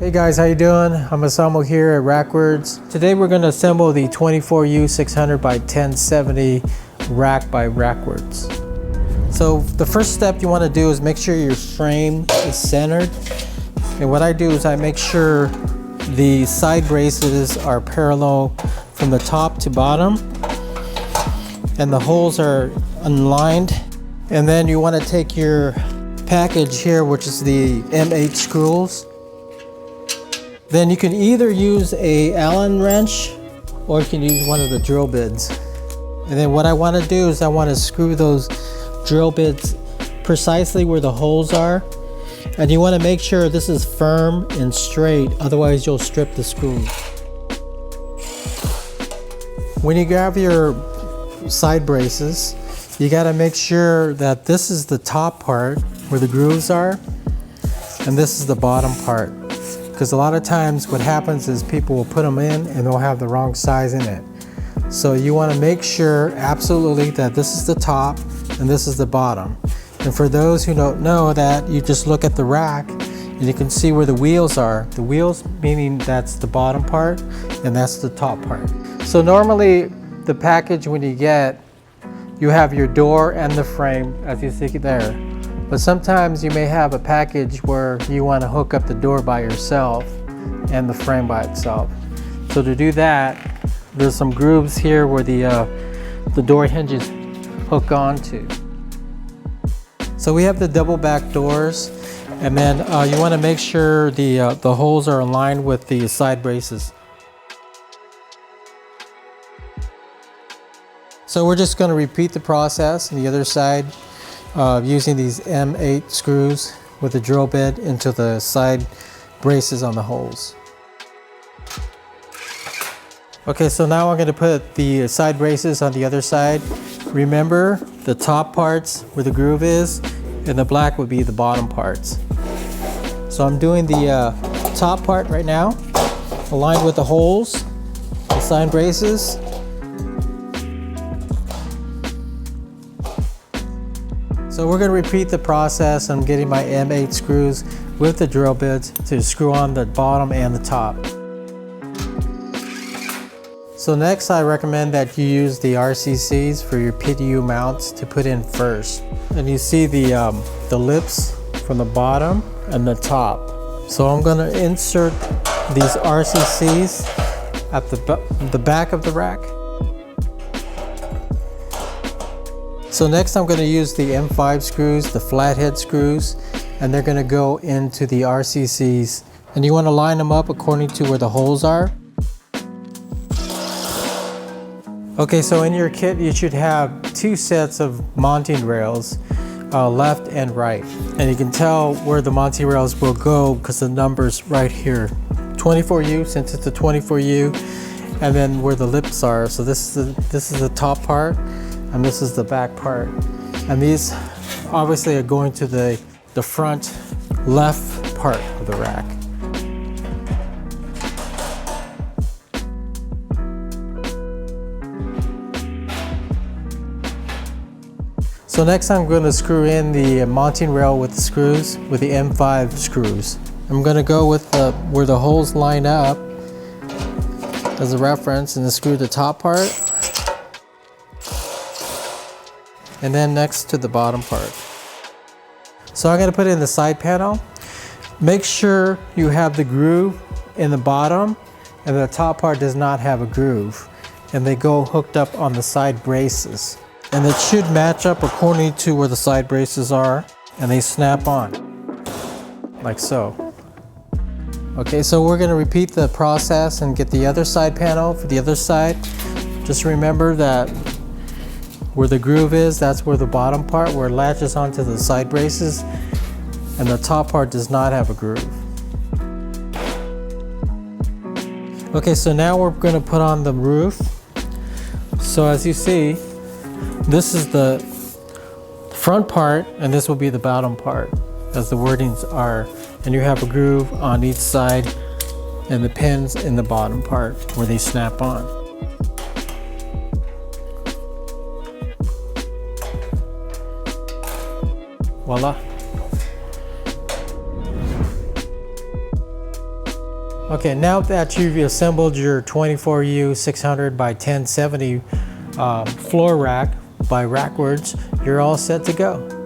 Hey guys, how you doing? I'm Isamu here at Rackwords. Today we're going to assemble the 24U 600 by 1070 rack by Rackwords. So the first step you want to do is make sure your frame is centered. And what I do is I make sure the side braces are parallel from the top to bottom and the holes are aligned. And then you want to take your package here, which is the M8 screws. Then you can either use a Allen wrench or you can use one of the drill bits. And then what I want to do is I want to screw those drill bits precisely where the holes are. And you want to make sure this is firm and straight, otherwise you'll strip the screw. When you grab your side braces, you got to make sure that this is the top part where the grooves are and this is the bottom part. Because a lot of times what happens is people will put them in and they'll have the wrong size in it. So you want to make sure absolutely that this is the top and this is the bottom. And for those who don't know that, you just look at the rack and you can see where the wheels are. The wheels meaning that's the bottom part and that's the top part. So normally the package when you get, you have your door and the frame as you see there. But sometimes you may have a package where you want to hook up the door by yourself and the frame by itself. So to do that, there's some grooves here where the door hinges hook onto. So we have the double back doors, and then you want to make sure the holes are aligned with the side braces. So we're just going to repeat the process on the other side. Using these M8 screws with a drill bit into the side braces on the holes. Okay, so now I'm going to put the side braces on the other side. Remember, the top parts where the groove is, and the black would be the bottom parts. So I'm doing the top part right now, aligned with the holes, the side braces. So we're going to repeat the process. I'm getting my M8 screws with the drill bits to screw on the bottom and the top. So next I recommend that you use the RCCs for your PDU mounts to put in first. And you see the lips from the bottom and the top. So I'm going to insert these RCCs at the back of the rack. So next I'm going to use the M5 screws, the flathead screws, and they're going to go into the RCCs. And you want to line them up according to where the holes are. Okay, so in your kit you should have two sets of mounting rails, left and right. And you can tell where the mounting rails will go because the number's right here. 24U, since it's a 24U, and then where the lips are. So this is the top part. And this is the back part. And these obviously are going to the front left part of the rack. So next I'm going to screw in the mounting rail with the screws, with the M5 screws. I'm going to go with where the holes line up as a reference and then screw the top part. And then next to the bottom part. So I'm going to put in the side panel. Make sure you have the groove in the bottom and the top part does not have a groove. And they go hooked up on the side braces. And it should match up according to where the side braces are and they snap on, like so. Okay, so we're going to repeat the process and get the other side panel for the other side. Just remember that where the groove is, that's where the bottom part, where it latches onto the side braces, and the top part does not have a groove. Okay, so now we're going to put on the roof. So as you see, this is the front part, and this will be the bottom part, as the wordings are. And you have a groove on each side, and the pins in the bottom part where they snap on. Voila. Okay, now that you've assembled your 24U 600 by 1070 floor rack by Rackwards, you're all set to go.